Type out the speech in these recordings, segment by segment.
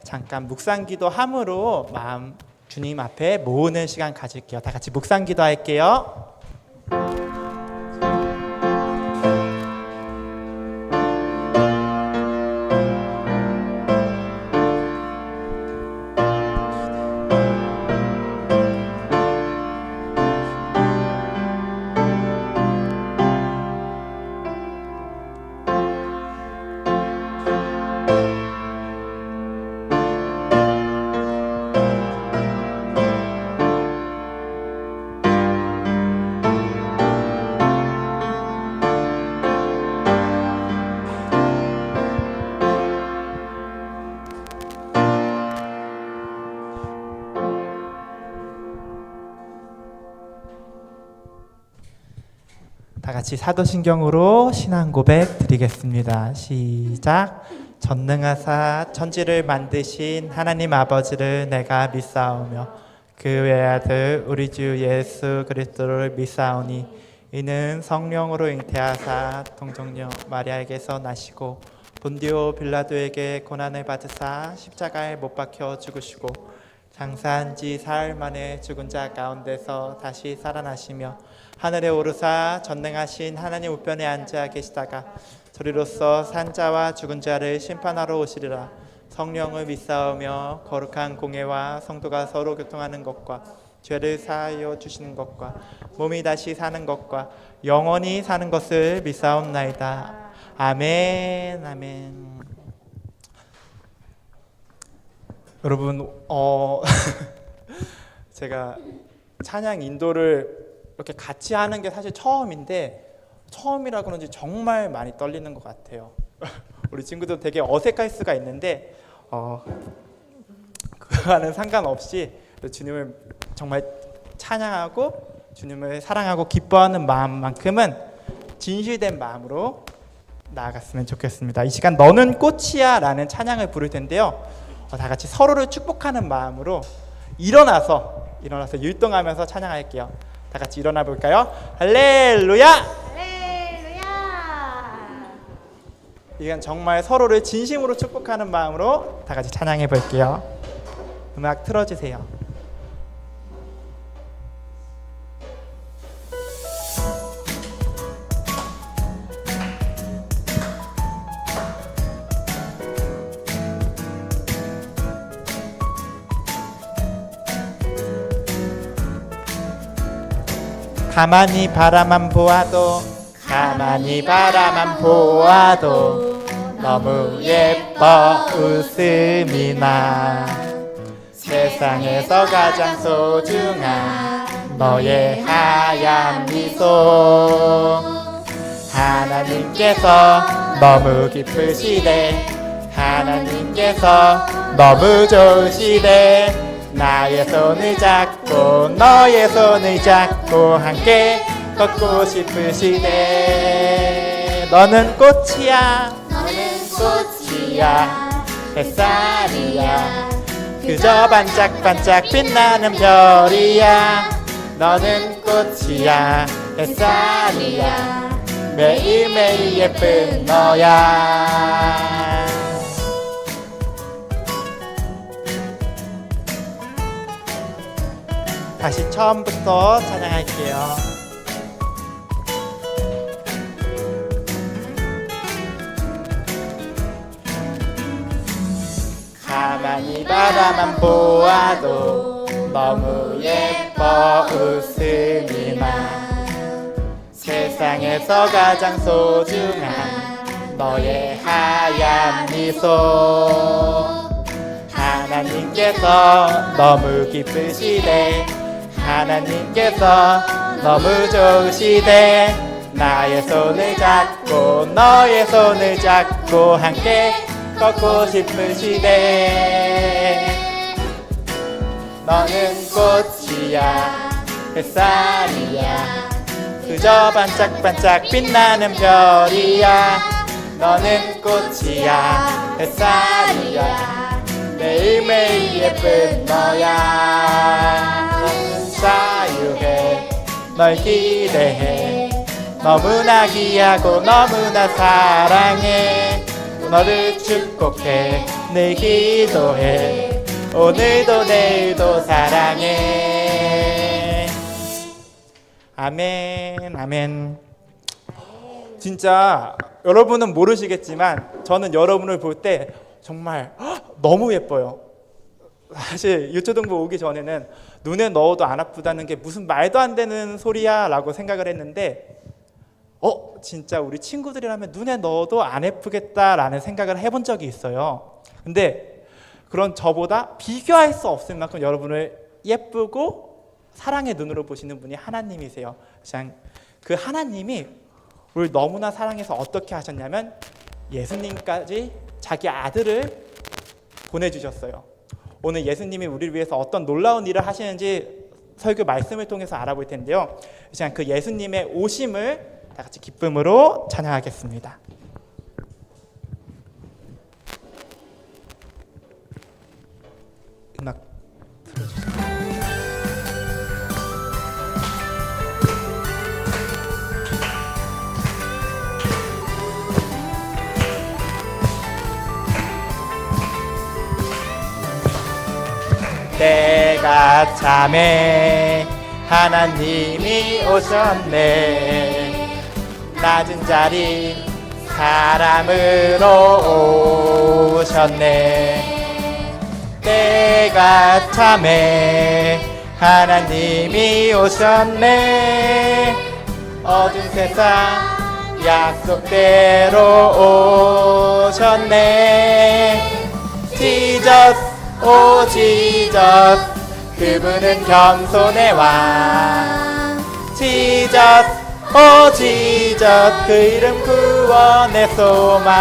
잠깐 묵상기도 함으로 마음 주님 앞에 모으는 시간 가질게요. 다 같이 묵상기도 할게요. 다 같이 사도신경으로 신앙 고백 드리겠습니다. 시작. 전능하사 천지를 만드신 하나님 아버지를 내가 믿사오며 그 외아들 우리 주 예수 그리스도를 믿사오니 이는 성령으로 잉태하사 동정녀 마리아에게서 나시고 본디오 빌라도에게 고난을 받으사 십자가에 못 박혀 죽으시고 장사한 지 사흘 만에 죽은 자 가운데서 다시 살아나시며 하늘에 오르사 전능하신 하나님 우편에 앉아 계시다가 저리로서 산자와 죽은 자를 심판하러 오시리라. 성령을 믿사오며 거룩한 공예와 성도가 서로 교통하는 것과 죄를 사하여 주시는 것과 몸이 다시 사는 것과 영원히 사는 것을 믿사옵나이다. 아멘. 아멘. 여러분, 제가 찬양 인도를 이렇게 같이 하는 게 사실 처음이라 그런지 정말 많이 떨리는 것 같아요. 우리 친구들 되게 어색할 수가 있는데 그거와는 상관없이 주님을 정말 찬양하고 주님을 사랑하고 기뻐하는 마음만큼은 진실된 마음으로 나아갔으면 좋겠습니다. 이 시간 너는 꽃이야 라는 찬양을 부를 텐데요, 다 같이 서로를 축복하는 마음으로 일어나서 율동하면서 찬양할게요. 다 같이 일어나 볼까요? 할렐루야! 할렐루야! 이건 정말 서로를 진심으로 축복하는 마음으로 다 같이 찬양해 볼게요. 음악 틀어주세요. 가만히 바라만 보아도 너무 예뻐 웃음이 나. 세상에서 가장 소중한 너의 하얀 미소. 하나님께서 너무 기쁘시대. 하나님께서 너무 좋으시대. 나의 손을 잡고 너의 손을 잡고 함께 걷고 싶으시대. 너는 꽃이야, 햇살이야, 그저 반짝반짝 빛나는 별이야. 너는 꽃이야, 햇살이야, 매일매일 예쁜 너야. 다시 처음부터 찬양할게요. 가만히 바라만 보아도 너무 예뻐 웃음이 나. 세상에서 가장 소중한 너의 하얀 미소. 하나님께서 너무 기쁘시대. 하나님께서 너무 좋으시대. 나의 손을 잡고 너의 손을 잡고 함께 걷고 싶으시대. 너는 꽃이야, 햇살이야, 그저 반짝반짝 빛나는 별이야. 너는 꽃이야, 햇살이야, 매일매일 예쁜 너야. 너는 자유해, 널 기대해, 너무나 귀하고 너무나 사랑해. 너를 축복해 늘 기도해 오늘도 내일도 사랑해. 아멘 아멘. 진짜 여러분은 모르시겠지만 저는 여러분을 볼 때 정말 너무 예뻐요. 사실 유초등부 오기 전에는 눈에 넣어도 안 아프다는 게 무슨 말도 안 되는 소리야 라고 생각을 했는데 진짜 우리 친구들이라면 눈에 넣어도 안 예쁘겠다라는 생각을 해본 적이 있어요. 근데 그런 저보다 비교할 수 없을 만큼 여러분을 예쁘고 사랑의 눈으로 보시는 분이 하나님이세요. 그냥 그 하나님이 우리를 너무나 사랑해서 어떻게 하셨냐면 예수님까지 자기 아들을 보내주셨어요. 오늘 예수님이 우리를 위해서 어떤 놀라운 일을 하시는지 설교 말씀을 통해서 알아볼 텐데요. 그냥 그 예수님의 오심을 다 같이 기쁨으로 찬양하겠습니다. 음악 틀어주세요. 때가 참에 하나님이 오셨네. 낮은 자리 사람으로 오셨네. 때가 참에 하나님이 오셨네. 어두운 세상 약속대로 오셨네. 지저스 오 지저스 그분은 겸손의 왕. 지저스 오 지저스 그 이름 구원의 소망.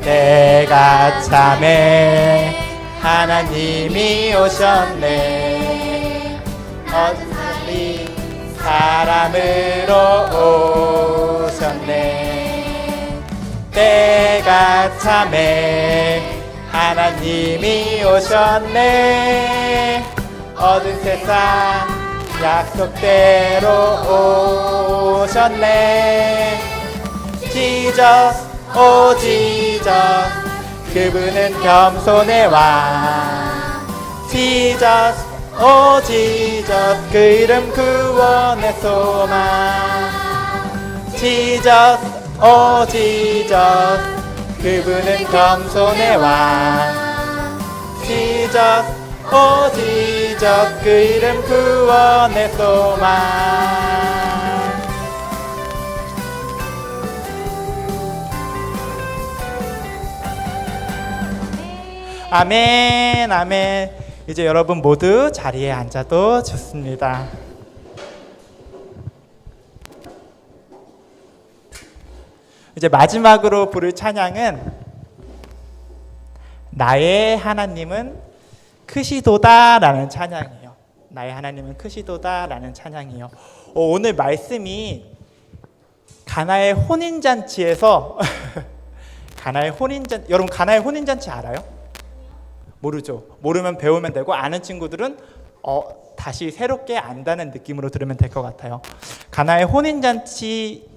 때가 참에 하나님이 오셨네. 어둠이 사람으로 오셨네. 때가 참에 하나님이 오셨네. 어두운 세상 약속대로 오셨네. 지저스 오 지저스 그분은 겸손의 왕. 지저스 오 지저스 그 이름 구원의 소망. 지저스 오 지저스 그분은 겸손의 왕. 지저스 오 지저스 그 이름 구원의 소망. 아멘 아멘. 이제 여러분 모두 자리에 앉아도 좋습니다. 이제 마지막으로 부를 찬양은 나의 하나님은 크시도다라는 찬양이에요. 나의 하나님은 크시도다라는 찬양이에요. 오늘 말씀이 가나의 혼인잔치에서 가나의 혼인잔치, 여러분 가나의 혼인잔치 알아요? 모르죠. 모르면 배우면 되고 아는 친구들은 다시 새롭게 안다는 느낌으로 들으면 될 것 같아요. 가나의 혼인잔치에서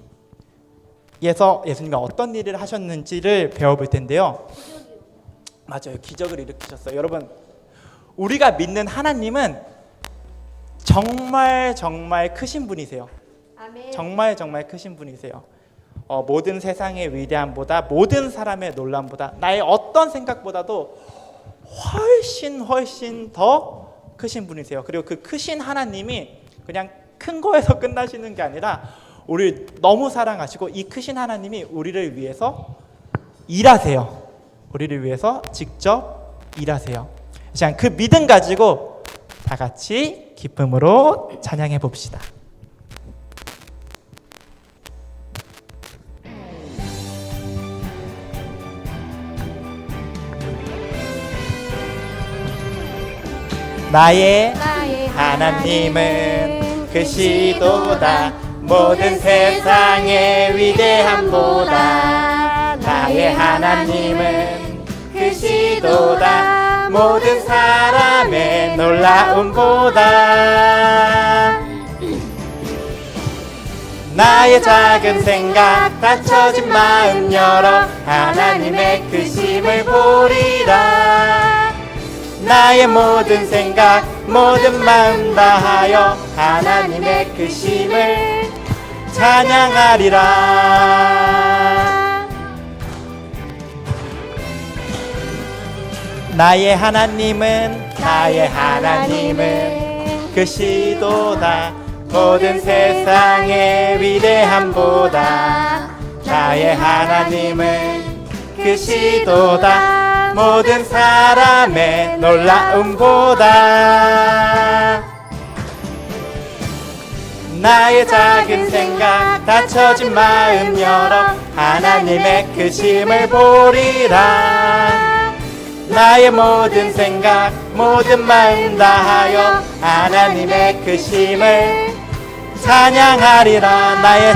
예수님이 어떤 일을 하셨는지를 배워볼 텐데요. 맞아요. 기적을 일으키셨어요. 여러분 우리가 믿는 하나님은 정말 정말 크신 분이세요. 아멘. 정말 정말 크신 분이세요. 모든 세상의 위대함보다 모든 사람의 놀람보다 나의 어떤 생각보다도 훨씬 더 크신 분이세요. 그리고 그 크신 하나님이 그냥 큰 거에서 끝나시는 게 아니라 우리를 너무 사랑하시고 이 크신 하나님이 우리를 위해서 일하세요. 우리를 위해서 직접 일하세요. 그냥 그 믿음 가지고 다 같이 기쁨으로 찬양해 봅시다. 나의 하나님은 크시도다. 모든 세상의 위대함보다 나의 하나님은 크시도다. 모든 사람의 놀라움보다 나의 작은 생각 닫혀진 마음 열어 하나님의 크심을 보리라. 나의 모든 생각 모든 마음 다하여 하나님의 크심을 찬양하리라. 나의 하나님은 크시도다. 모든 세상의 위대함보다 나의 하나님은 크시도다. 모든 사람의 놀라움보다 나의 작은 생각 닫혀진 마음 열어 하나님의 크심을 보리라. 나의 모든 생각 모든 마음 다하여 하나님의 크심을 찬양하리라. 나의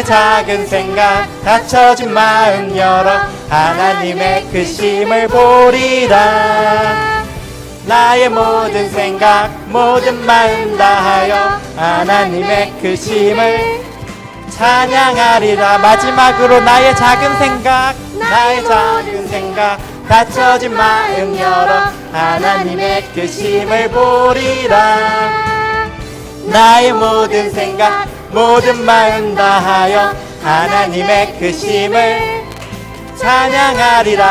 작은 생각 닫혀진 마음 열어 하나님의 크심을 보리라. 나의 모든 생각 모든 마음 다하여 하나님의 크심을 찬양하리라. 마지막으로 나의 작은 생각 닫혀진 마음 열어 하나님의 크심을 보리라. 나의 모든 생각 모든 마음 다하여 하나님의 크심을 찬양하리라.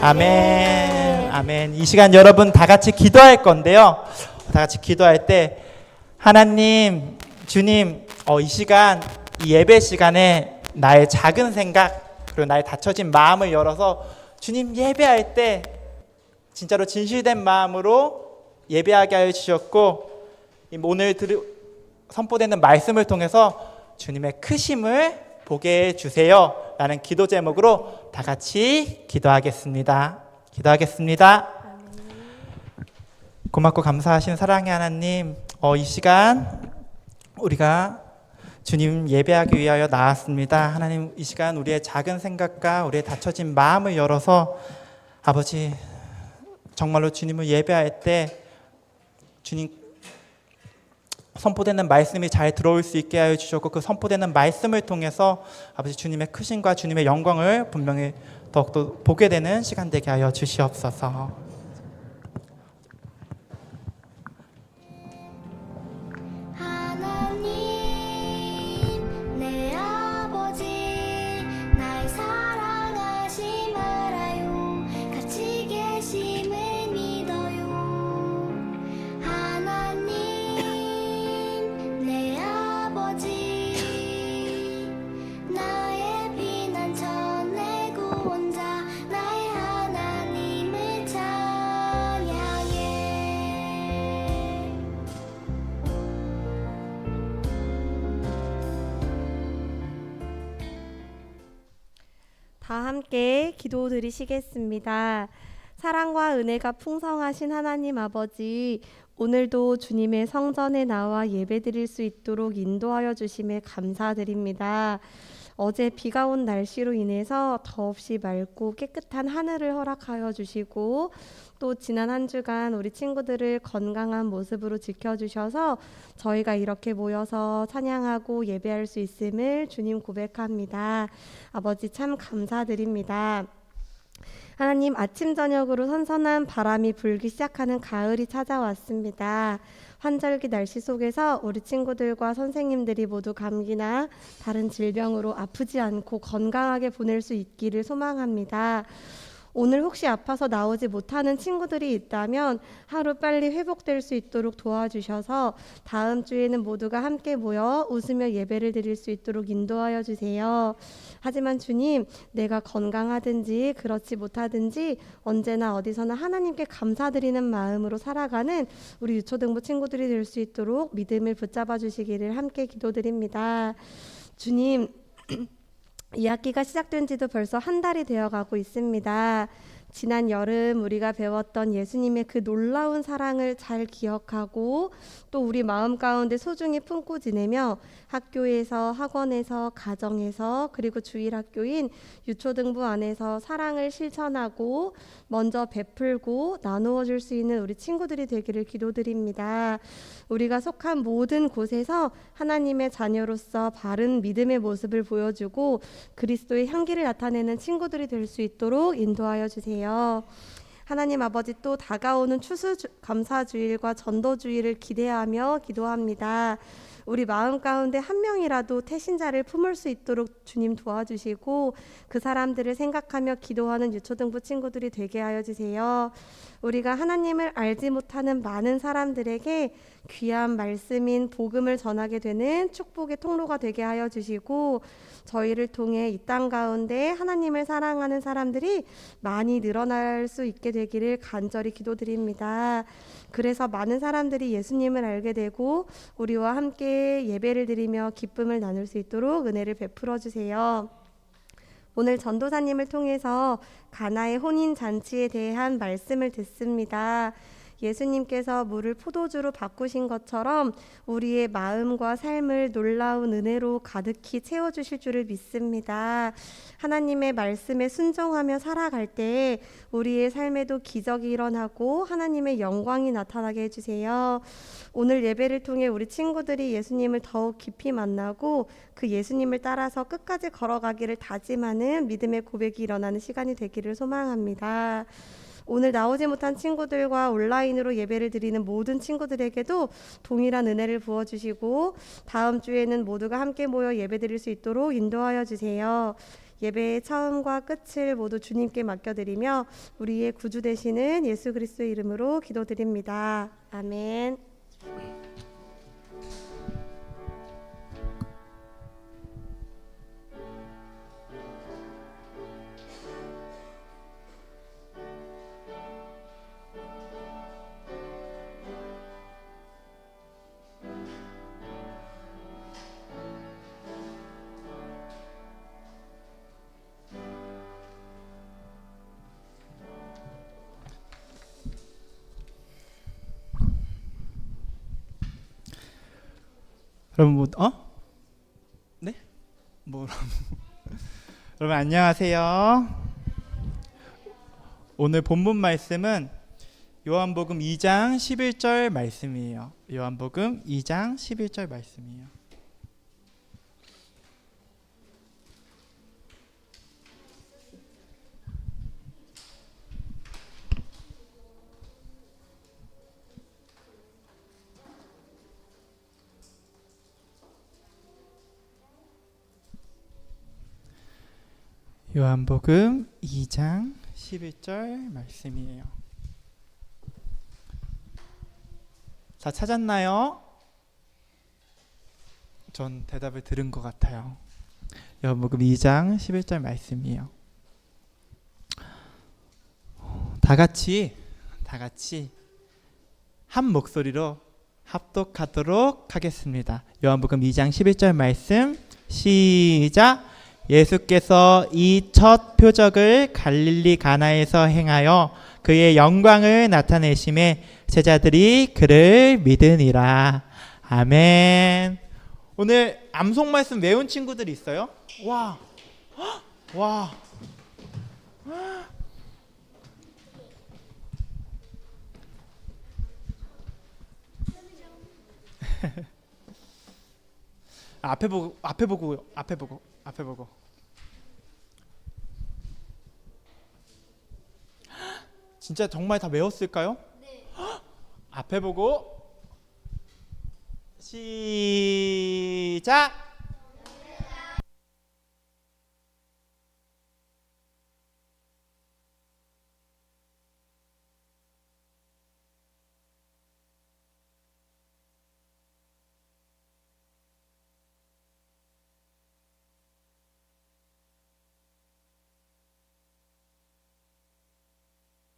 아멘. 아멘. 이 시간 여러분 다 같이 기도할 건데요. 다 같이 기도할 때 하나님, 주님, 이 시간, 이 예배 시간에 나의 작은 생각 그리고 나의 닫혀진 마음을 열어서 주님 예배할 때 진짜로 진실된 마음으로 예배하게 하여 주셨고 오늘 선포되는 말씀을 통해서 주님의 크심을 보게 해주세요 라는 기도 제목으로 다 같이 기도하겠습니다. 고맙고 감사하신 사랑의 하나님, 이 시간 우리가 주님 예배하기 위하여 나왔습니다. 하나님, 이 시간 우리의 작은 생각과 우리의 닫혀진 마음을 열어서 아버지 정말로 주님을 예배할 때 주님 선포되는 말씀이 잘 들어올 수 있게 하여 주셨고 그 선포되는 말씀을 통해서 아버지 주님의 크심과 주님의 영광을 분명히 더욱더 보게 되는 시간 되게 하여 주시옵소서. 다 함께 기도드리시겠습니다. 사랑과 은혜가 풍성하신 하나님 아버지, 오늘도 주님의 성전에 나와 예배드릴 수 있도록 인도하여 주심에 감사드립니다. 어제 비가 온 날씨로 인해서 더없이 맑고 깨끗한 하늘을 허락하여 주시고 또 지난 한 주간 우리 친구들을 건강한 모습으로 지켜주셔서 저희가 이렇게 모여서 찬양하고 예배할 수 있음을 주님 고백합니다. 아버지 참 감사드립니다. 하나님, 아침 저녁으로 선선한 바람이 불기 시작하는 가을이 찾아왔습니다. 환절기 날씨 속에서 우리 친구들과 선생님들이 모두 감기나 다른 질병으로 아프지 않고 건강하게 보낼 수 있기를 소망합니다. 오늘 혹시 아파서 나오지 못하는 친구들이 있다면 하루 빨리 회복될 수 있도록 도와주셔서 다음 주에는 모두가 함께 모여 웃으며 예배를 드릴 수 있도록 인도하여 주세요. 하지만 주님, 내가 건강하든지 그렇지 못하든지 언제나 어디서나 하나님께 감사드리는 마음으로 살아가는 우리 유초등부 친구들이 될 수 있도록 믿음을 붙잡아 주시기를 함께 기도드립니다. 주님, 이 학기가 시작된 지도 벌써 한 달이 되어가고 있습니다. 지난 여름 우리가 배웠던 예수님의 그 놀라운 사랑을 잘 기억하고 또 우리 마음 가운데 소중히 품고 지내며 학교에서, 학원에서, 가정에서, 그리고 주일학교인 유초등부 안에서 사랑을 실천하고 먼저 베풀고 나누어 줄 수 있는 우리 친구들이 되기를 기도드립니다. 우리가 속한 모든 곳에서 하나님의 자녀로서 바른 믿음의 모습을 보여주고 그리스도의 향기를 나타내는 친구들이 될 수 있도록 인도하여 주세요. 하나님 아버지, 또 다가오는 추수감사주일과 전도주일을 기대하며 기도합니다. 우리 마음 가운데 한 명이라도 태신자를 품을 수 있도록 주님 도와주시고 그 사람들을 생각하며 기도하는 유초등부 친구들이 되게 하여 주세요. 우리가 하나님을 알지 못하는 많은 사람들에게 귀한 말씀인 복음을 전하게 되는 축복의 통로가 되게 하여 주시고 저희를 통해 이 땅 가운데 하나님을 사랑하는 사람들이 많이 늘어날 수 있게 되기를 간절히 기도드립니다. 그래서 많은 사람들이 예수님을 알게 되고 우리와 함께 예배를 드리며 기쁨을 나눌 수 있도록 은혜를 베풀어 주세요. 오늘 전도사님을 통해서 가나의 혼인 잔치에 대한 말씀을 듣습니다. 예수님께서 물을 포도주로 바꾸신 것처럼 우리의 마음과 삶을 놀라운 은혜로 가득히 채워주실 줄을 믿습니다. 하나님의 말씀에 순종하며 살아갈 때 우리의 삶에도 기적이 일어나고 하나님의 영광이 나타나게 해주세요. 오늘 예배를 통해 우리 친구들이 예수님을 더욱 깊이 만나고 그 예수님을 따라서 끝까지 걸어가기를 다짐하는 믿음의 고백이 일어나는 시간이 되기를 소망합니다. 오늘 나오지 못한 친구들과 온라인으로 예배를 드리는 모든 친구들에게도 동일한 은혜를 부어주시고 다음 주에는 모두가 함께 모여 예배 드릴 수 있도록 인도하여 주세요. 예배의 처음과 끝을 모두 주님께 맡겨드리며 우리의 구주 되시는 예수 그리스도의 이름으로 기도드립니다. 아멘. 여러분 네? 여러분 안녕하세요. 오늘 본문 말씀은 요한복음 2장 11절 말씀이에요. 요한복음 2장 11절 말씀이에요. 요한복음 2장 11절 말씀이에요. 다 찾았나요? 전 대답을 들은 것 같아요. 요한복음 2장 11절 말씀이에요. 다 같이 한 목소리로 합독하도록 하겠습니다. 요한복음 2장 11절 말씀 시작. 예수께서 이 첫 표적을 갈릴리 가나에서 행하여 그의 영광을 나타내심에 제자들이 그를 믿으니라. 아멘. 오늘 암송 말씀 외운 친구들이 있어요? 와. 앞에 보고. 진짜 정말 다 외웠을까요? 네. 앞에 보고 시작.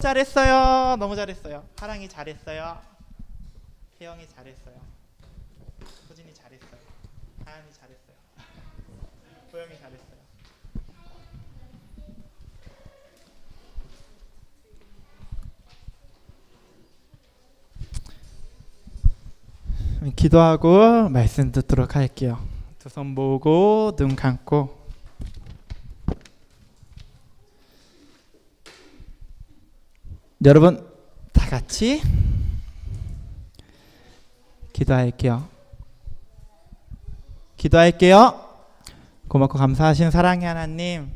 잘했어요. 너무 잘했어요. 하랑이 잘했어요. 혜영이 잘했어요. 호진이 잘했어요. 하연이 잘했어요. 호영이 잘했어요. 기도하고 말씀 듣도록 할게요. 두 손 모으고 눈 감고 여러분 다 같이 기도할게요. 고맙고 감사하신 사랑의 하나님,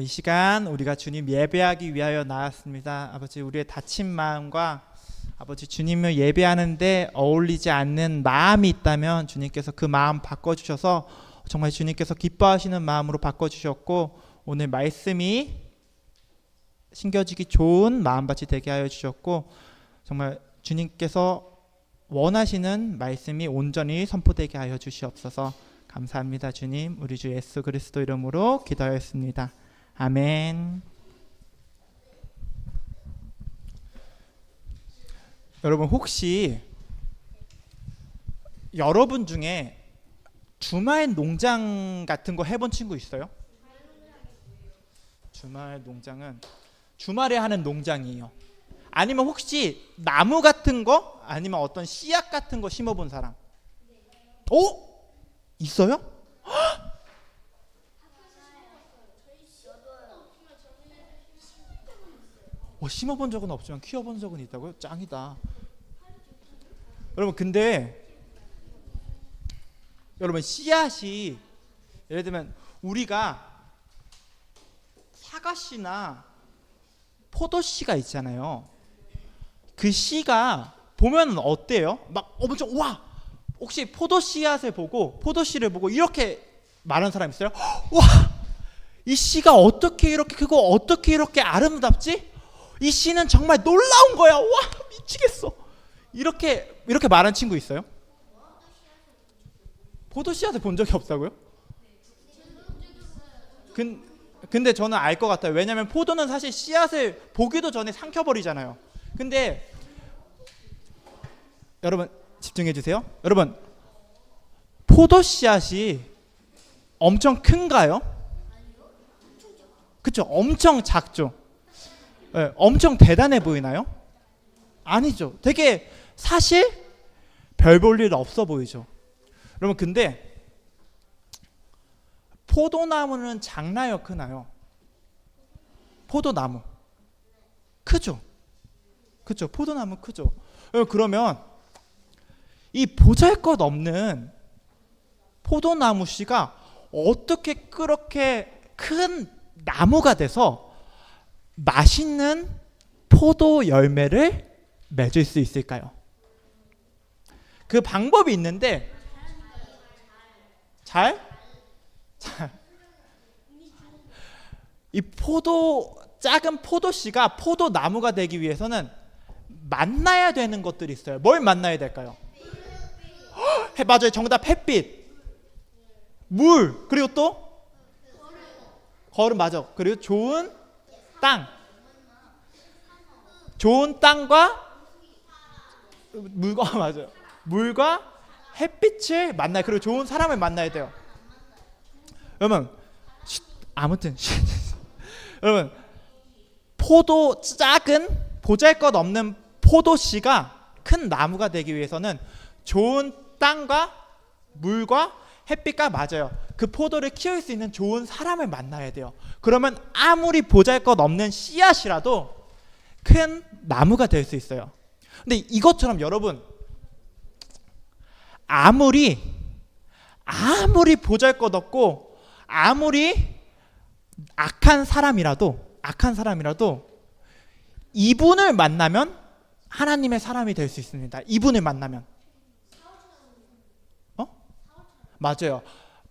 이 시간 우리가 주님 예배하기 위하여 나왔습니다. 아버지, 우리의 다친 마음과 아버지 주님을 예배하는데 어울리지 않는 마음이 있다면 주님께서 그 마음 바꿔주셔서 정말 주님께서 기뻐하시는 마음으로 바꿔주셨고, 오늘 말씀이 신겨지기 좋은 마음밭이 되게 하여 주셨고, 정말 주님께서 원하시는 말씀이 온전히 선포되게 하여 주시옵소서. 감사합니다. 주님, 우리 주 예수 그리스도 이름으로 기도하였습니다. 아멘. 여러분, 혹시 여러분 중에 주말 농장 같은 거 해본 친구 있어요? 주말 농장은 주말에 하는 농장이에요. 아니면 혹시 나무 같은 거, 아니면 어떤 씨앗 같은 거 심어본 사람? 있어요? 심어본 적은 없지만 키워본 적은 있다고요? 짱이다. 여러분, 근데 여러분, 씨앗이 예를 들면 우리가 사과씨나 포도씨가 있잖아요. 그 씨가 보면 어때요? 막 엄청 혹시 포도씨앗을 보고 포도씨를 보고 이렇게 말하는 사람 있어요? 와, 이 씨가 어떻게 이렇게 크고 어떻게 이렇게 아름답지? 이 씨는 정말 놀라운 거야. 와, 미치겠어. 이렇게 말하는 친구 있어요? 포도씨앗을 본 적이 없다고요? 근데 저는 알 것 같아요. 왜냐하면 포도는 사실 씨앗을 보기도 전에 삼켜버리잖아요. 근데 여러분 집중해 주세요. 여러분, 포도씨앗이 엄청 큰가요? 그렇죠. 엄청 작죠. 네, 엄청 대단해 보이나요? 아니죠. 되게 사실 별 볼 일 없어 보이죠. 여러분, 근데 포도나무는 작나요, 크나요? 포도나무 크죠. 그렇죠. 포도나무 크죠. 그러면 이 보잘것없는 포도나무 씨가 어떻게 그렇게 큰 나무가 돼서 맛있는 포도 열매를 맺을 수 있을까요? 그 방법이 있는데 이 작은 포도씨가 포도나무가 되기 위해서는 만나야 되는 것들이 있어요. 뭘 만나야 될까요? 맞아요. 정답, 햇빛, 물, 그리고 또 거름, 맞아. 그리고 좋은 땅. 좋은 땅과 물과 맞아요. 물과 햇빛을 만나요. 그리고 좋은 사람을 만나야 돼요. 여러분, 아무튼 여러분, 작은 보잘것없는 포도씨가 큰 나무가 되기 위해서는 좋은 땅과 물과 햇빛과 맞아요. 그 포도를 키울 수 있는 좋은 사람을 만나야 돼요. 그러면 아무리 보잘것없는 씨앗이라도 큰 나무가 될 수 있어요. 근데 이것처럼 여러분, 아무리 보잘것없고 아무리 악한 사람이라도 이분을 만나면 하나님의 사람이 될 수 있습니다. 이분을 만나면. 맞아요.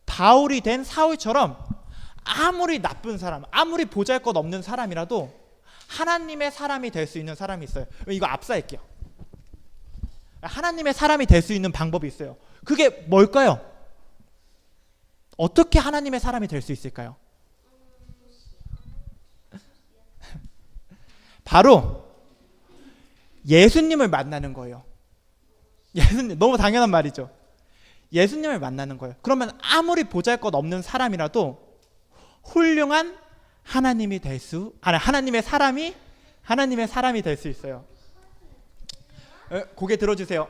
바울이 된 사울처럼 아무리 나쁜 사람, 아무리 보잘것없는 사람이라도 하나님의 사람이 될 수 있는 사람이 있어요. 이거 압사할게요. 하나님의 사람이 될 수 있는 방법이 있어요. 그게 뭘까요? 어떻게 하나님의 사람이 될 수 있을까요? 바로 예수님을 만나는 거예요. 예수님, 너무 당연한 말이죠. 예수님을 만나는 거예요. 그러면 아무리 보잘것없는 사람이라도 훌륭한 하나님의 사람이 될 수 있어요. 고개 들어주세요.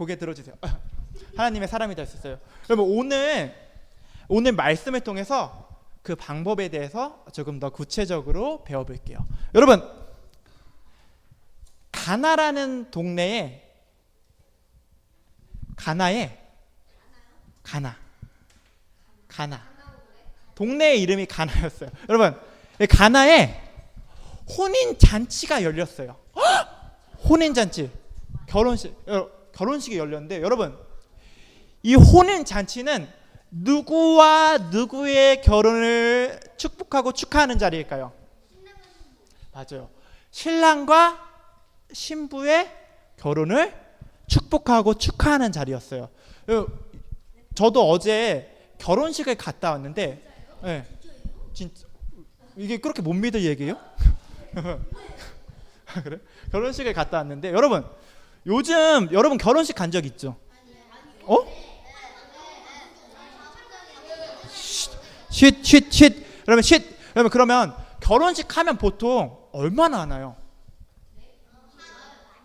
고개 들어주세요. 하나님의 사람이 될 수 있어요. 여러분 오늘 말씀을 통해서 그 방법에 대해서 조금 더 구체적으로 배워볼게요. 여러분 가나라는 동네에 가나 동네의 이름이 가나였어요. 여러분 가나에 혼인 잔치가 열렸어요. 혼인 잔치 결혼식이 열렸는데 여러분 이 혼인 잔치는 누구와 누구의 결혼을 축복하고 축하하는 자리일까요? 맞아요. 신랑과 신부의 결혼을 축복하고 축하하는 자리였어요. 저도 어제 결혼식을 갔다 왔는데 네, 진짜 이게 그렇게 못 믿을 얘기예요? 그래? 결혼식을 갔다 왔는데 여러분 요즘 여러분 결혼식 간 적 있죠? 쉿 여러분 그러면 결혼식 하면 보통 얼마나 하나요?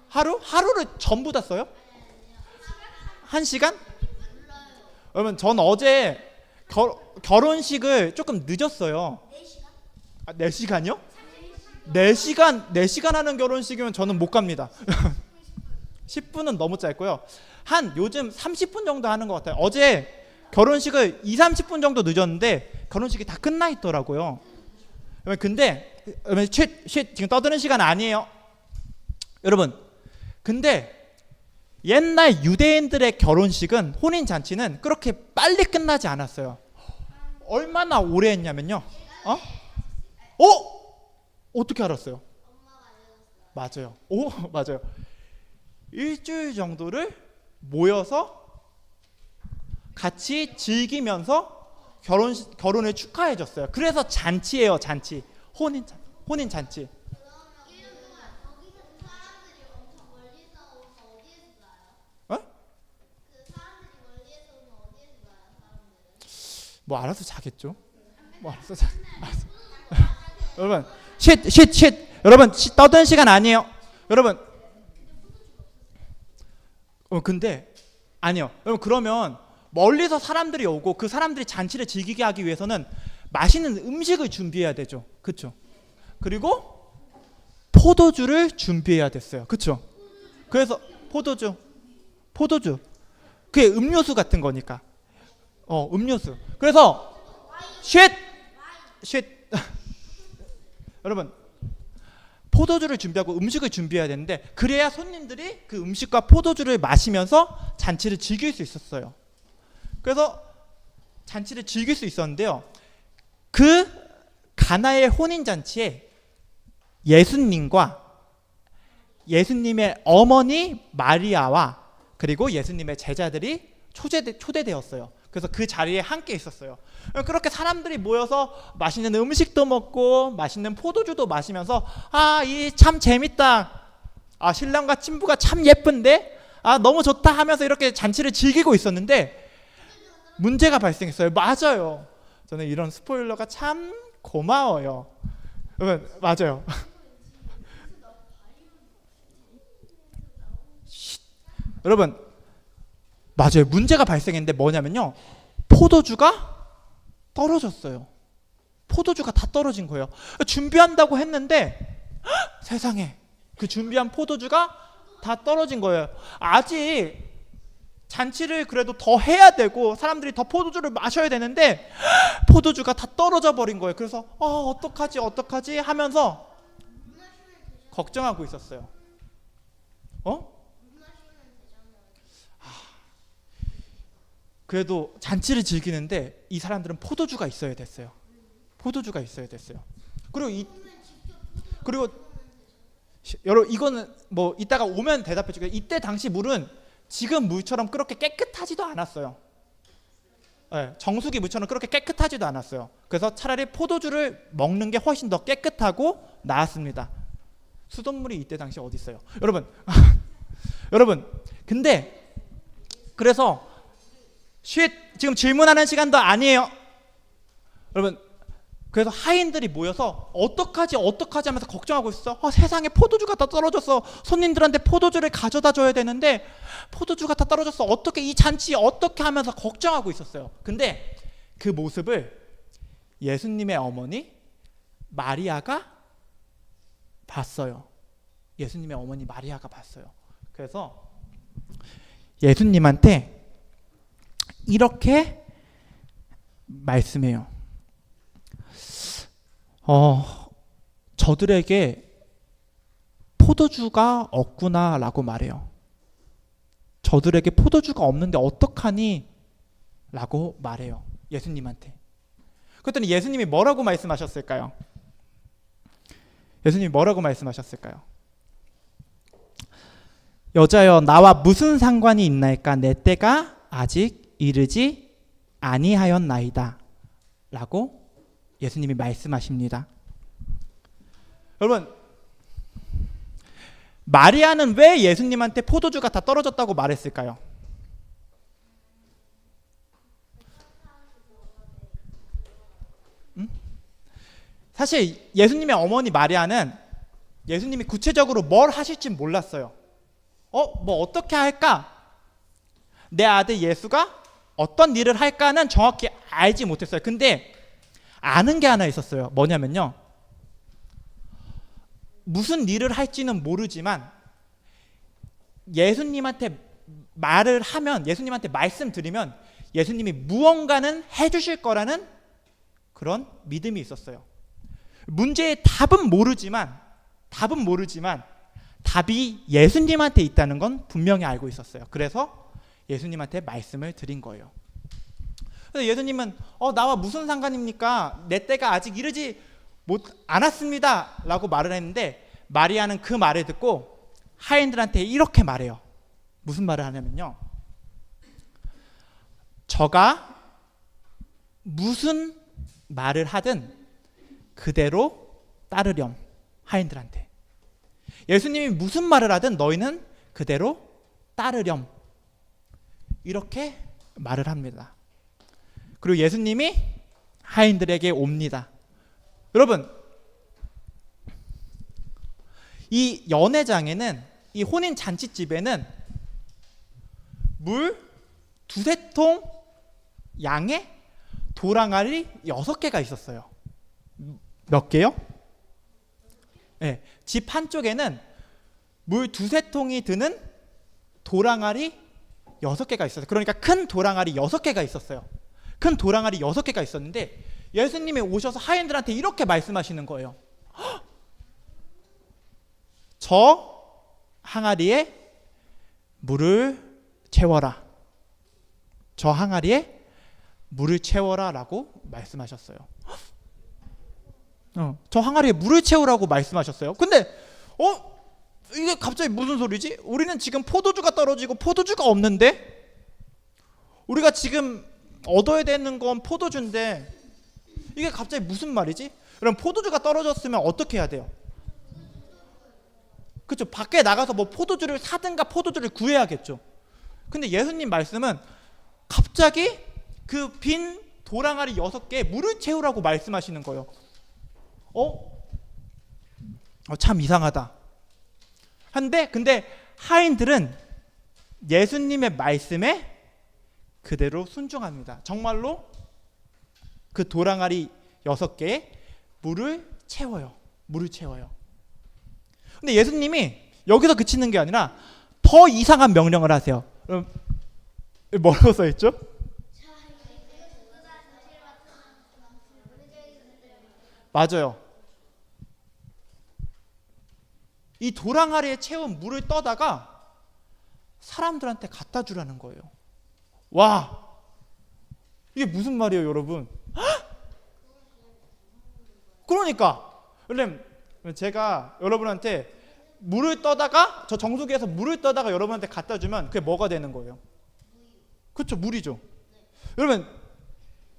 하루를 전부 다 써요? 1시간? 여러분 전 어제 결혼식을 조금 늦었어요. 4시간이요? 4시간 하는 결혼식이면 저는 못 갑니다. 10분은 너무 짧고요. 요즘 30분 정도 하는 것 같아요. 어제 결혼식을 30분 정도 늦었는데 결혼식이 다 끝나 있더라고요. 근데 지금 떠드는 시간 아니에요. 여러분 근데 옛날 유대인들의 결혼식은 혼인잔치는 그렇게 빨리 끝나지 않았어요. 얼마나 오래 했냐면요. 어떻게 알았어요? 맞아요. 맞아요. 일주일 정도를 모여서 같이 즐기면서 결혼을 축하해 줬어요. 그래서 잔치예요, 잔치. 혼인 잔치. 뭐 알아서 자겠죠. 여러분 여러분 떠드는 시간 아니에요. 여러분 근데 아니요. 여러분 그러면 멀리서 사람들이 오고 그 사람들이 잔치를 즐기게 하기 위해서는 맛있는 음식을 준비해야 되죠. 그렇죠? 그리고 포도주를 준비해야 됐어요. 그렇죠? 그래서 포도주 그게 음료수 같은 거니까. 음료수. 그래서 쉿 여러분 포도주를 준비하고 음식을 준비해야 되는데 그래야 손님들이 그 음식과 포도주를 마시면서 잔치를 즐길 수 있었어요. 그래서 잔치를 즐길 수 있었는데요. 그 가나의 혼인잔치에 예수님과 예수님의 어머니 마리아와 그리고 예수님의 제자들이 초대되었어요. 그래서 그 자리에 함께 있었어요. 그렇게 사람들이 모여서 맛있는 음식도 먹고 맛있는 포도주도 마시면서 이 참 재밌다. 신랑과 신부가 참 예쁜데 너무 좋다 하면서 이렇게 잔치를 즐기고 있었는데 문제가 발생했어요. 맞아요. 저는 이런 스포일러가 참 고마워요. 여러분 맞아요. 여러분 맞아요. 문제가 발생했는데 뭐냐면요. 포도주가 떨어졌어요. 포도주가 다 떨어진 거예요. 준비한다고 했는데 세상에 그 준비한 포도주가 다 떨어진 거예요. 아직 잔치를 그래도 더 해야 되고 사람들이 더 포도주를 마셔야 되는데 포도주가 다 떨어져 버린 거예요. 그래서 어떡하지 하면서 걱정하고 있었어요. 그래도 잔치를 즐기는데 이 사람들은 포도주가 있어야 됐어요. 그리고 여러분 이거는 뭐 이따가 오면 대답해 줄게요. 이때 당시 물은 지금 물처럼 그렇게 깨끗하지도 않았어요. 정수기 물처럼 그렇게 깨끗하지도 않았어요. 그래서 차라리 포도주를 먹는 게 훨씬 더 깨끗하고 나았습니다. 수돗물이 이때 당시 어디 있어요? 여러분 근데 그래서 지금 질문하는 시간도 아니에요. 여러분 그래서 하인들이 모여서 어떡하지 하면서 걱정하고 있어. 세상에 포도주가 다 떨어졌어. 손님들한테 포도주를 가져다 줘야 되는데 포도주가 다 떨어졌어. 어떻게 이 잔치 어떻게 하면서 걱정하고 있었어요. 근데 그 모습을 예수님의 어머니 마리아가 봤어요. 예수님의 어머니 마리아가 봤어요. 그래서 예수님한테 이렇게 말씀해요. 저들에게 포도주가 없구나라고 말해요. 저들에게 포도주가 없는데 어떡하니? 라고 말해요. 예수님한테. 그랬더니 예수님이 뭐라고 말씀하셨을까요? 예수님이 뭐라고 말씀하셨을까요? 여자여, 나와 무슨 상관이 있나이까? 내 때가 아직 이르지 아니하였나이다 라고 예수님이 말씀하십니다. 여러분, 마리아는 왜 예수님한테 포도주가 다 떨어졌다고 말했을까요? 사실 예수님의 어머니 마리아는 예수님이 구체적으로 뭘 하실지 몰랐어요. 뭐 어떻게 할까? 내 아들 예수가 어떤 일을 할까는 정확히 알지 못했어요. 근데 아는 게 하나 있었어요. 뭐냐면요, 무슨 일을 할지는 모르지만 예수님한테 말을 하면, 예수님한테 말씀드리면 예수님이 무언가는 해주실 거라는 그런 믿음이 있었어요. 문제의 답은 모르지만 답이 예수님한테 있다는 건 분명히 알고 있었어요. 그래서 예수님한테 말씀을 드린 거예요. 그래서 예수님은 나와 무슨 상관입니까? 내 때가 아직 이르지 않았습니다 라고 말을 했는데, 마리아는 그 말을 듣고 하인들한테 이렇게 말해요. 무슨 말을 하냐면요, 저가 무슨 말을 하든 그대로 따르렴. 하인들한테 예수님이 무슨 말을 하든 너희는 그대로 따르렴, 이렇게 말을 합니다. 그리고 예수님이 하인들에게 옵니다. 여러분, 이 연회장에는, 이 혼인 잔치집에는 물 2-3통 양의 도랑알이 6개가 있었어요. 몇 개요? 네, 집 한쪽에는 물 2-3통이 드는 도랑알이 6개가 있었어요. 그러니까 큰 도랑알이 6개가 있었어요. 큰 도랑알이 6개가 있었는데 예수님이 오셔서 하인들한테 이렇게 말씀하시는 거예요. 저 항아리에 물을 채워라. 저 항아리에 물을 채워라 라고 말씀하셨어요. 저 항아리에 물을 채우라고 말씀하셨어요. 근데 이게 갑자기 무슨 소리지? 우리는 지금 포도주가 떨어지고 포도주가 없는데, 우리가 지금 얻어야 되는 건 포도주인데 이게 갑자기 무슨 말이지? 그럼 포도주가 떨어졌으면 어떻게 해야 돼요? 그렇죠. 밖에 나가서 뭐 포도주를 사든가 포도주를 구해야겠죠. 근데 예수님 말씀은 갑자기 그 빈 도랑알이 6개에 물을 채우라고 말씀하시는 거예요. 참 이상하다. 근데 하인들은 예수님의 말씀에 그대로 순종합니다. 정말로 그 도랑알이 6개에 물을 채워요. 근데 예수님이 여기서 그치는 게 아니라 더 이상한 명령을 하세요. 뭐라고 써있죠? 맞아요. 이 도랑아리에 채운 물을 떠다가 사람들한테 갖다 주라는 거예요. 와, 이게 무슨 말이에요, 여러분? 그러니까 제가 여러분한테 물을 떠다가, 저 정수기에서 물을 떠다가 여러분한테 갖다 주면 그게 뭐가 되는 거예요? 그렇죠, 물이죠. 여러분,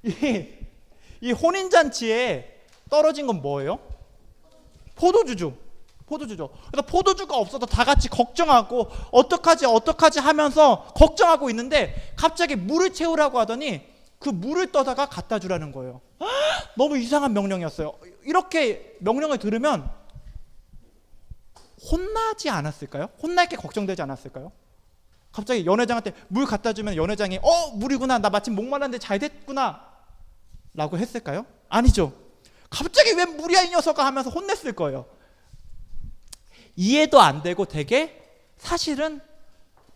이 혼인잔치에 떨어진 건 뭐예요? 포도주죠. 그래서 포도주가 없어서 다 같이 걱정하고 어떡하지 하면서 걱정하고 있는데 갑자기 물을 채우라고 하더니 그 물을 떠다가 갖다 주라는 거예요. 너무 이상한 명령이었어요. 이렇게 명령을 들으면 혼나지 않았을까요? 혼날 게 걱정되지 않았을까요? 갑자기 연회장한테 물 갖다 주면 연회장이 물이구나, 나 마침 목말랐는데 잘 됐구나 라고 했을까요? 아니죠. 갑자기 왜 물이야 이 녀석아 하면서 혼냈을 거예요. 이해도 안 되고 되게 사실은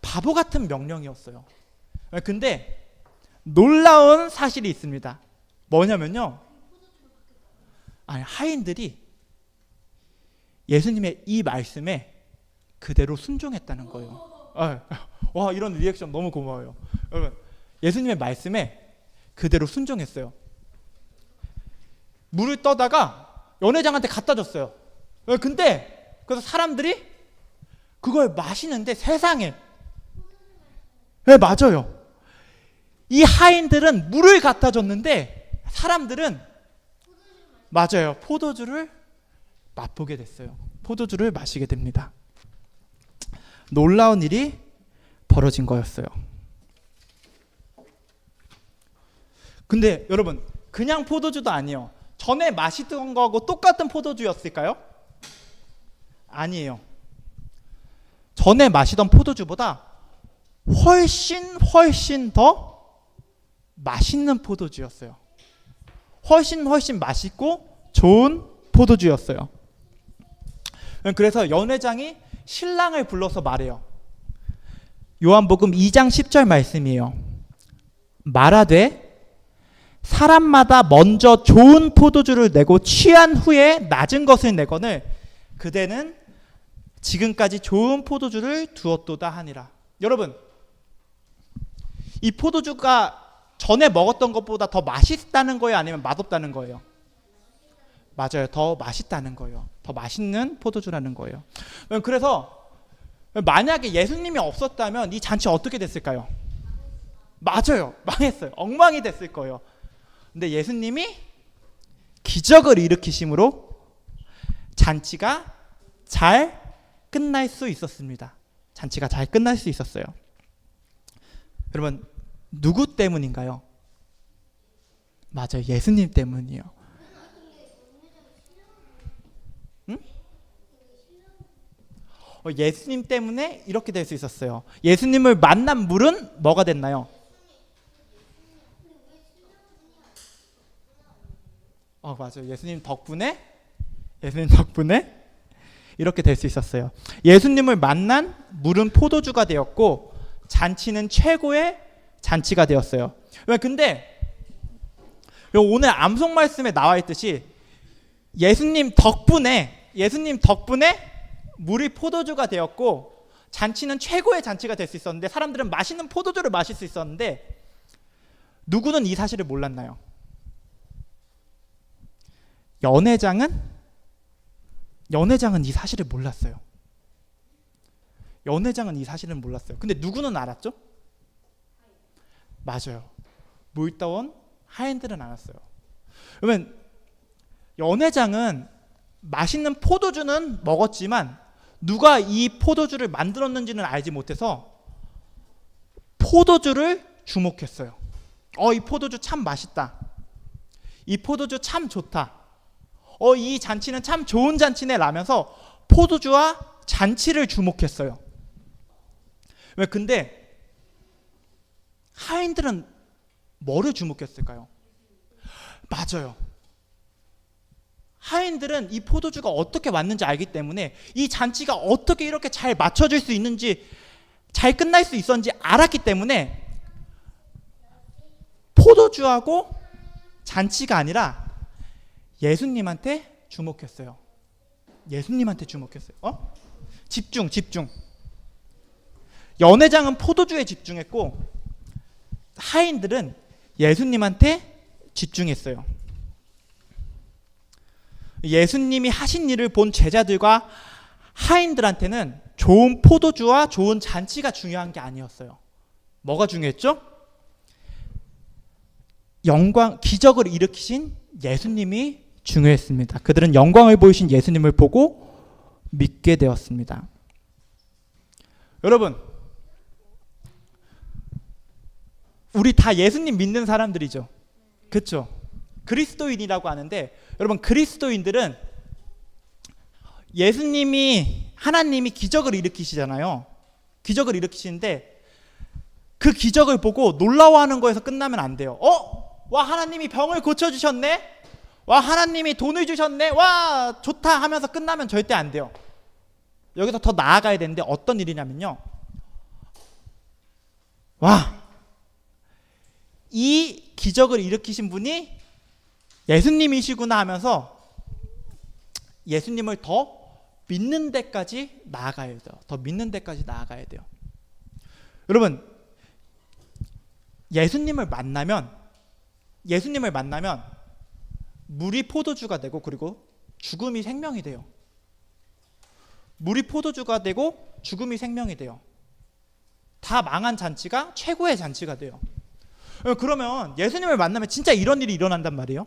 바보 같은 명령이었어요. 근데 놀라운 사실이 있습니다. 뭐냐면요, 하인들이 예수님의 이 말씀에 그대로 순종했다는 거예요. 와, 이런 리액션 너무 고마워요. 여러분, 예수님의 말씀에 그대로 순종했어요. 물을 떠다가 연회장한테 갖다 줬어요. 근데 그래서 사람들이 그걸 마시는데 세상에, 네, 맞아요. 이 하인들은 물을 갖다 줬는데 사람들은, 맞아요, 포도주를 맛보게 됐어요. 포도주를 마시게 됩니다. 놀라운 일이 벌어진 거였어요. 근데 여러분, 그냥 포도주도 아니에요. 전에 마시던 거하고 똑같은 포도주였을까요? 아니에요. 전에 마시던 포도주보다 훨씬 더 맛있는 포도주였어요. 훨씬 맛있고 좋은 포도주였어요. 그래서 연회장이 신랑을 불러서 말해요. 요한복음 2장 10절 말씀이에요. 말하되 사람마다 먼저 좋은 포도주를 내고 취한 후에 낮은 것을 내거늘 그대는 지금까지 좋은 포도주를 두었도다 하니라. 여러분, 이 포도주가 전에 먹었던 것보다 더 맛있다는 거예요? 아니면 맛없다는 거예요? 맞아요. 더 맛있다는 거예요. 더 맛있는 포도주라는 거예요. 그래서 만약에 예수님이 없었다면 이 잔치 어떻게 됐을까요? 맞아요. 망했어요. 엉망이 됐을 거예요. 근데 예수님이 기적을 일으키심으로 잔치가 잘 끝날 수 있었습니다. 잔치가 잘 끝날 수 있었어요. 여러분, 누구 때문인가요? 맞아요. 예수님 때문이에요. 응? 예수님 때문에 이렇게 될 수 있었어요. 예수님을 만난 물은 뭐가 됐나요? 맞아요. 예수님 덕분에 이렇게 될 수 있었어요. 예수님을 만난 물은 포도주가 되었고 잔치는 최고의 잔치가 되었어요. 근데 오늘 암송 말씀에 나와 있듯이 예수님 덕분에 물이 포도주가 되었고 잔치는 최고의 잔치가 될 수 있었는데 사람들은 맛있는 포도주를 마실 수 있었는데 누구는 이 사실을 몰랐나요? 연회장은 이 사실을 몰랐어요. 연회장은 이 사실을 몰랐어요. 근데 누구는 알았죠? 맞아요. 물 떠온 하인들은 알았어요. 그러면 연회장은 맛있는 포도주는 먹었지만 누가 이 포도주를 만들었는지는 알지 못해서 포도주를 주목했어요. 이 포도주 참 맛있다. 이 포도주 참 좋다. 이 잔치는 참 좋은 잔치네 라면서 포도주와 잔치를 주목했어요. 왜? 근데 하인들은 뭐를 주목했을까요? 맞아요. 하인들은 이 포도주가 어떻게 왔는지 알기 때문에 이 잔치가 어떻게 이렇게 잘 맞춰질 수 있는지, 잘 끝날 수 있었는지 알았기 때문에 포도주하고 잔치가 아니라 예수님한테 주목했어요. 예수님한테 주목했어요. 집중. 연회장은 포도주에 집중했고 하인들은 예수님한테 집중했어요. 예수님이 하신 일을 본 제자들과 하인들한테는 좋은 포도주와 좋은 잔치가 중요한 게 아니었어요. 뭐가 중요했죠? 기적을 일으키신 예수님이 중요했습니다. 그들은 영광을 보이신 예수님을 보고 믿게 되었습니다. 여러분, 우리 다 예수님 믿는 사람들이죠. 그렇죠? 그리스도인이라고 하는데, 여러분 그리스도인들은 하나님이 기적을 일으키시잖아요. 기적을 일으키시는데 그 기적을 보고 놀라워하는 거에서 끝나면 안 돼요. 와, 하나님이 병을 고쳐주셨네? 와, 하나님이 돈을 주셨네? 와, 좋다 하면서 끝나면 절대 안 돼요. 여기서 더 나아가야 되는데 어떤 일이냐면요, 와, 이 기적을 일으키신 분이 예수님이시구나 하면서 예수님을 더 믿는 데까지 나아가야 돼요. 더 믿는 데까지 나아가야 돼요. 여러분, 예수님을 만나면 물이 포도주가 되고, 그리고 죽음이 생명이 돼요. 물이 포도주가 되고 죽음이 생명이 돼요. 다 망한 잔치가 최고의 잔치가 돼요. 그러면 예수님을 만나면 진짜 이런 일이 일어난단 말이에요.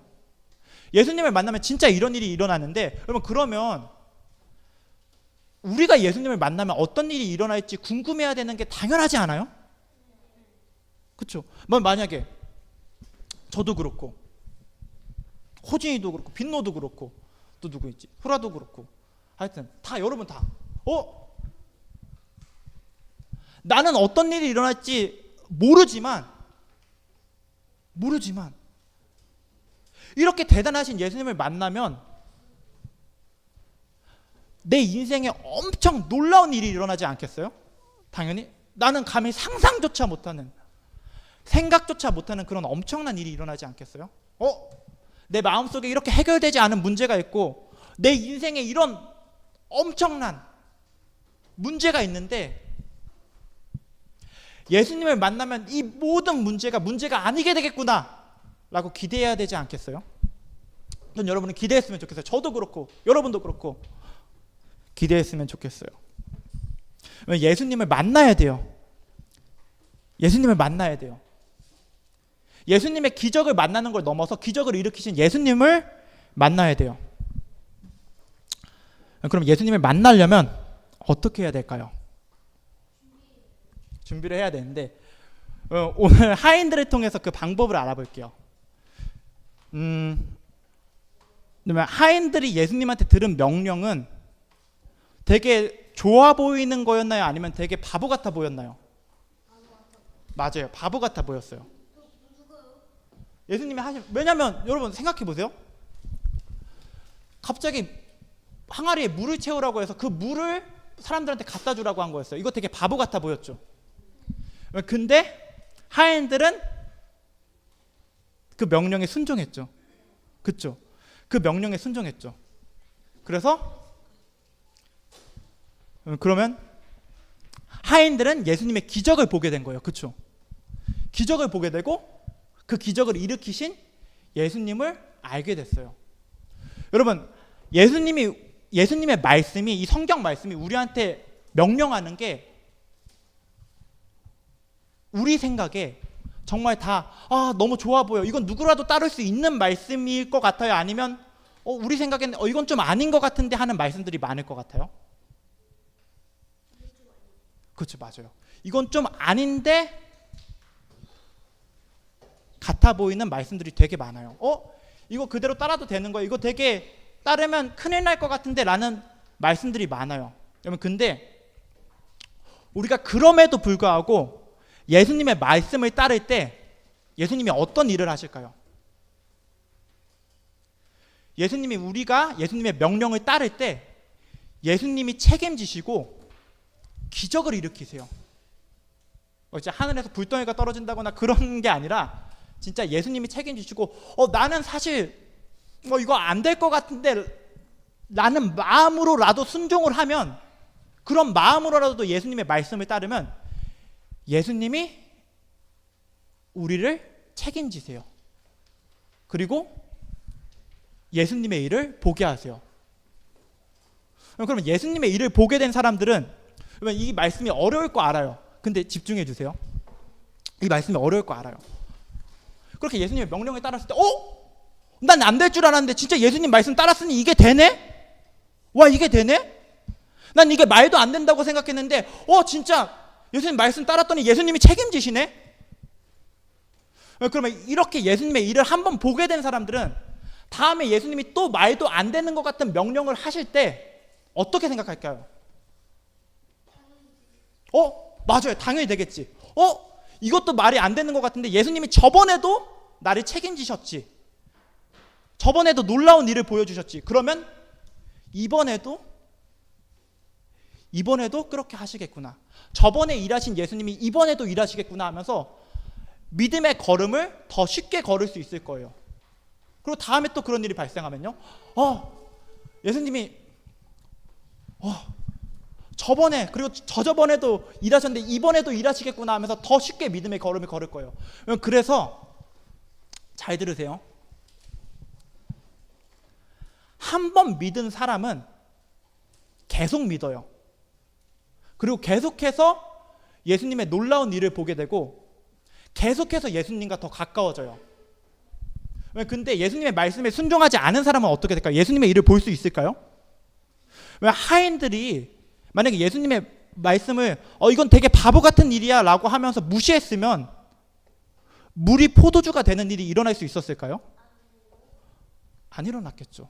예수님을 만나면 진짜 이런 일이 일어나는데, 여러분 그러면 우리가 예수님을 만나면 어떤 일이 일어날지 궁금해야 되는 게 당연하지 않아요? 그렇죠? 만약에 저도 그렇고 호진이도 그렇고 빈노도 그렇고 또 누구 있지? 후라도 그렇고, 하여튼 다 여러분 다 나는 어떤 일이 일어날지 모르지만 이렇게 대단하신 예수님을 만나면 내 인생에 엄청 놀라운 일이 일어나지 않겠어요? 당연히 나는 감히 상상조차 못하는, 생각조차 못하는 그런 엄청난 일이 일어나지 않겠어요? 내 마음속에 이렇게 해결되지 않은 문제가 있고 내 인생에 이런 엄청난 문제가 있는데 예수님을 만나면 이 모든 문제가 아니게 되겠구나 라고 기대해야 되지 않겠어요? 전 여러분은 기대했으면 좋겠어요. 저도 그렇고 여러분도 그렇고 기대했으면 좋겠어요. 예수님을 만나야 돼요. 예수님을 만나야 돼요. 예수님의 기적을 만나는 걸 넘어서 기적을 일으키신 예수님을 만나야 돼요. 그럼 예수님을 만나려면 어떻게 해야 될까요? 준비를 해야 되는데 오늘 하인들을 통해서 그 방법을 알아볼게요. 하인들이 예수님한테 들은 명령은 되게 좋아 보이는 거였나요? 아니면 되게 바보 같아 보였나요? 맞아요. 바보 같아 보였어요. 예수님이 왜냐면 여러분 생각해 보세요. 갑자기 항아리에 물을 채우라고 해서 그 물을 사람들한테 갖다 주라고 한 거였어요. 이거 되게 바보 같아 보였죠. 근데 하인들은 그 명령에 순종했죠. 그렇죠? 그 명령에 순종했죠. 그러면 하인들은 예수님의 기적을 보게 된 거예요. 그렇죠? 기적을 보게 되고 그 기적을 일으키신 예수님을 알게 됐어요. 여러분, 예수님의 말씀이, 이 성경 말씀이 우리한테 명령하는 게 우리 생각에 정말 다 너무 좋아 보여. 이건 누구라도 따를 수 있는 말씀일 것 같아요? 아니면 우리 생각에는 이건 좀 아닌 것 같은데 하는 말씀들이 많을 것 같아요? 그렇죠, 맞아요. 이건 좀 아닌데 같아 보이는 말씀들이 되게 많아요. 이거 그대로 따라도 되는 거예요. 이거 되게 따르면 큰일 날 것 같은데 라는 말씀들이 많아요. 여러분, 근데 우리가 그럼에도 불구하고 예수님의 말씀을 따를 때 예수님이 어떤 일을 하실까요? 우리가 예수님의 명령을 따를 때 예수님이 책임지시고 기적을 일으키세요. 진짜 하늘에서 불덩이가 떨어진다거나 그런 게 아니라 진짜 예수님이 책임지시고 나는 사실 이거 안 될 것 같은데 라는 마음으로라도 순종을 하면, 그런 마음으로라도 예수님의 말씀을 따르면 예수님이 우리를 책임지세요. 그리고 예수님의 일을 보게 하세요. 그러면 예수님의 일을 보게 된 사람들은, 이 말씀이 어려울 거 알아요. 근데 집중해 주세요. 이 말씀이 어려울 거 알아요. 그렇게 예수님의 명령에 따랐을 때 난 안 될 줄 알았는데 진짜 예수님 말씀 따랐으니 이게 되네? 와, 이게 되네? 난 이게 말도 안 된다고 생각했는데 진짜 예수님 말씀 따랐더니 예수님이 책임지시네? 그러면 이렇게 예수님의 일을 한번 보게 된 사람들은 다음에 예수님이 또 말도 안 되는 것 같은 명령을 하실 때 어떻게 생각할까요? 맞아요. 당연히 되겠지. 이것도 말이 안 되는 것 같은데 예수님이 저번에도 나를 책임지셨지. 저번에도 놀라운 일을 보여주셨지. 그러면 이번에도 그렇게 하시겠구나. 저번에 일하신 예수님이 이번에도 일하시겠구나 하면서 믿음의 걸음을 더 쉽게 걸을 수 있을 거예요. 그리고 다음에 또 그런 일이 발생하면요. 예수님이 저번에 그리고 저저번에도 일하셨는데 이번에도 일하시겠구나 하면서 더 쉽게 믿음의 걸음을 걸을 거예요. 그래서 잘 들으세요. 한 번 믿은 사람은 계속 믿어요. 그리고 계속해서 예수님의 놀라운 일을 보게 되고 계속해서 예수님과 더 가까워져요. 근데 예수님의 말씀에 순종하지 않은 사람은 어떻게 될까요? 예수님의 일을 볼 수 있을까요? 왜 하인들이 만약에 예수님의 말씀을 이건 되게 바보 같은 일이야 라고 하면서 무시했으면 물이 포도주가 되는 일이 일어날 수 있었을까요? 안 일어났겠죠.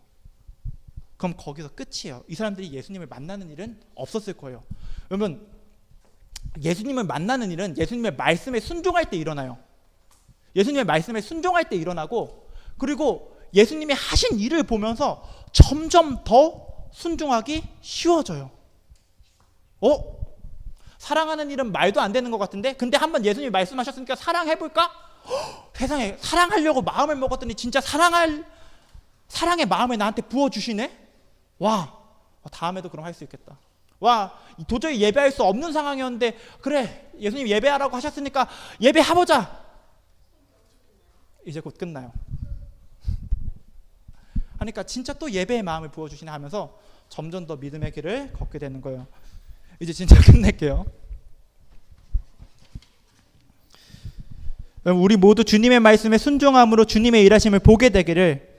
그럼 거기서 끝이에요. 이 사람들이 예수님을 만나는 일은 없었을 거예요. 그러면 예수님을 만나는 일은 예수님의 말씀에 순종할 때 일어나요. 예수님의 말씀에 순종할 때 일어나고, 그리고 예수님이 하신 일을 보면서 점점 더 순종하기 쉬워져요. 사랑하는 일은 말도 안 되는 것 같은데, 근데 한번 예수님이 말씀하셨으니까 사랑해볼까? 세상에, 사랑하려고 마음을 먹었더니 진짜 사랑의 마음을 나한테 부어주시네? 와, 다음에도 그럼 할 수 있겠다. 와, 도저히 예배할 수 없는 상황이었는데 그래, 예수님 예배하라고 하셨으니까 예배해보자. 이제 곧 끝나요. 하니까 진짜 또 예배의 마음을 부어주시네 하면서 점점 더 믿음의 길을 걷게 되는 거예요. 이제 진짜 끝낼게요. 우리 모두 주님의 말씀에 순종함으로 주님의 일하심을 보게 되기를,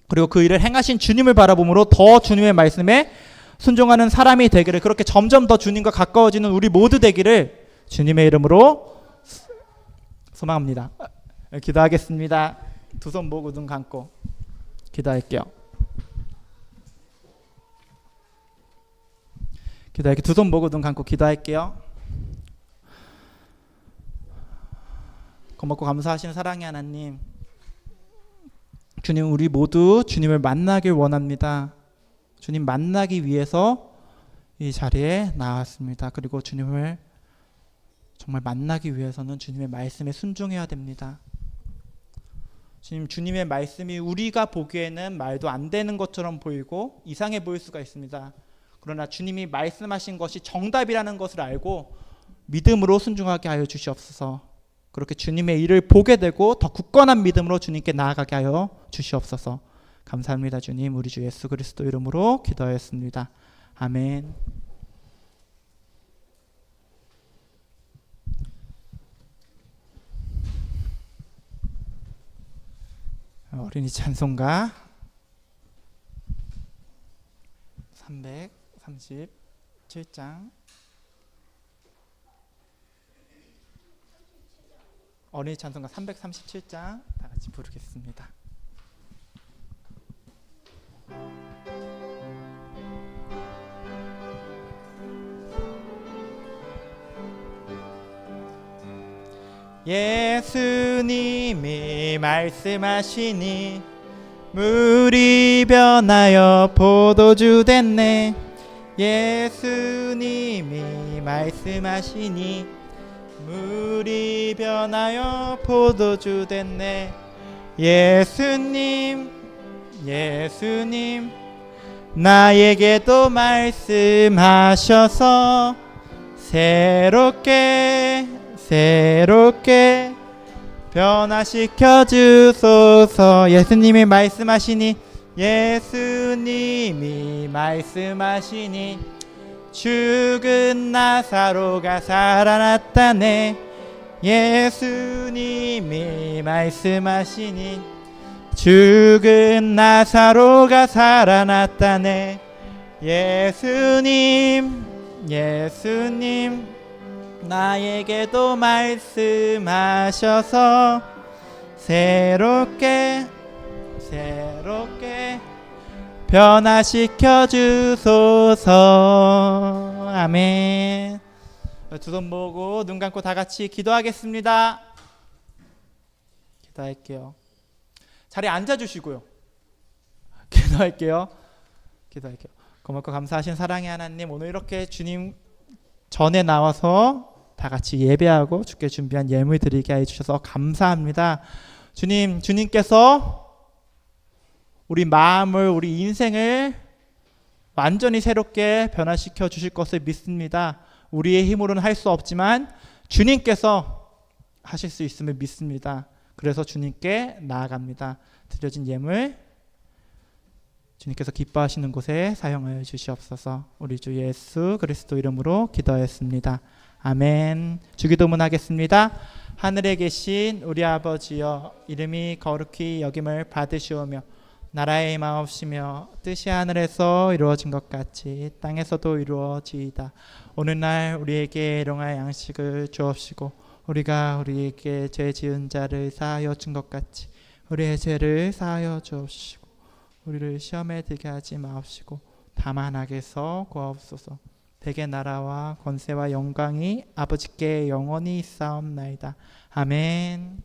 그리고 그 일을 행하신 주님을 바라봄으로 더 주님의 말씀에 순종하는 사람이 되기를, 그렇게 점점 더 주님과 가까워지는 우리 모두 되기를 주님의 이름으로 소망합니다. 기도하겠습니다. 두 손 모으고 눈 감고 기도할게요. 두 손 모으고 눈 감고 기도할게요. 고맙고 감사하시는 사랑의 하나님, 주님, 우리 모두 주님을 만나길 원합니다. 주님 만나기 위해서 이 자리에 나왔습니다. 그리고 주님을 정말 만나기 위해서는 주님의 말씀에 순종해야 됩니다. 주님의 말씀이 우리가 보기에는 말도 안 되는 것처럼 보이고 이상해 보일 수가 있습니다. 그러나 주님이 말씀하신 것이 정답이라는 것을 알고 믿음으로 순종하게 하여 주시옵소서. 그렇게 주님의 일을 보게 되고 더 굳건한 믿음으로 주님께 나아가게 하여 주시옵소서. 감사합니다. 주님, 우리 주 예수 그리스도 이름으로 기도하였습니다. 아멘. 어린이 찬송가 337장, 어린이 찬송가 337장 다 같이 부르겠습니다. 예수님이 말씀하시니 물이 변하여 포도주 됐네. 예수님이 말씀하시니 물이 변하여 포도주 됐네. 예수님 나에게도 말씀하셔서 새롭게 변화시켜 주소서. 예수님이 말씀하시니 죽은 나사로가 살아났다네. 예수님이 말씀하시니 죽은 나사로가 살아났다네. 예수님 나에게도 말씀하셔서 새롭게 변화시켜 주소서. 아멘. 두 손 모으고 눈 감고 다 같이 기도하겠습니다. 기도할게요. 자리에 앉아 주시고요. 기도할게요. 고맙고 감사하신 사랑의 하나님, 오늘 이렇게 주님 전에 나와서 다 같이 예배하고 주께 준비한 예물 드리게 해 주셔서 감사합니다. 주님께서 우리 마음을, 우리 인생을 완전히 새롭게 변화시켜 주실 것을 믿습니다. 우리의 힘으로는 할 수 없지만 주님께서 하실 수 있음을 믿습니다. 그래서 주님께 나아갑니다. 드려진 예물 주님께서 기뻐하시는 곳에 사용하여 주시옵소서. 우리 주 예수 그리스도 이름으로 기도했습니다. 아멘. 주기도문 하겠습니다. 하늘에 계신 우리 아버지여, 이름이 거룩히 여김을 받으시오며 나라의 임하옵시며 뜻이 하늘에서 이루어진 것 같이 땅에서도 이루어지이다. 오늘날 우리에게 일용할 양식을 주옵시고 우리가 우리에게 죄 지은 자를 사하여 준 것 같이 우리의 죄를 사하여 주옵시고 우리를 시험에 들게 하지 마옵시고 다만 악에서 구하옵소서. 대개 나라와 권세와 영광이 아버지께 영원히 있사옵나이다. 아멘.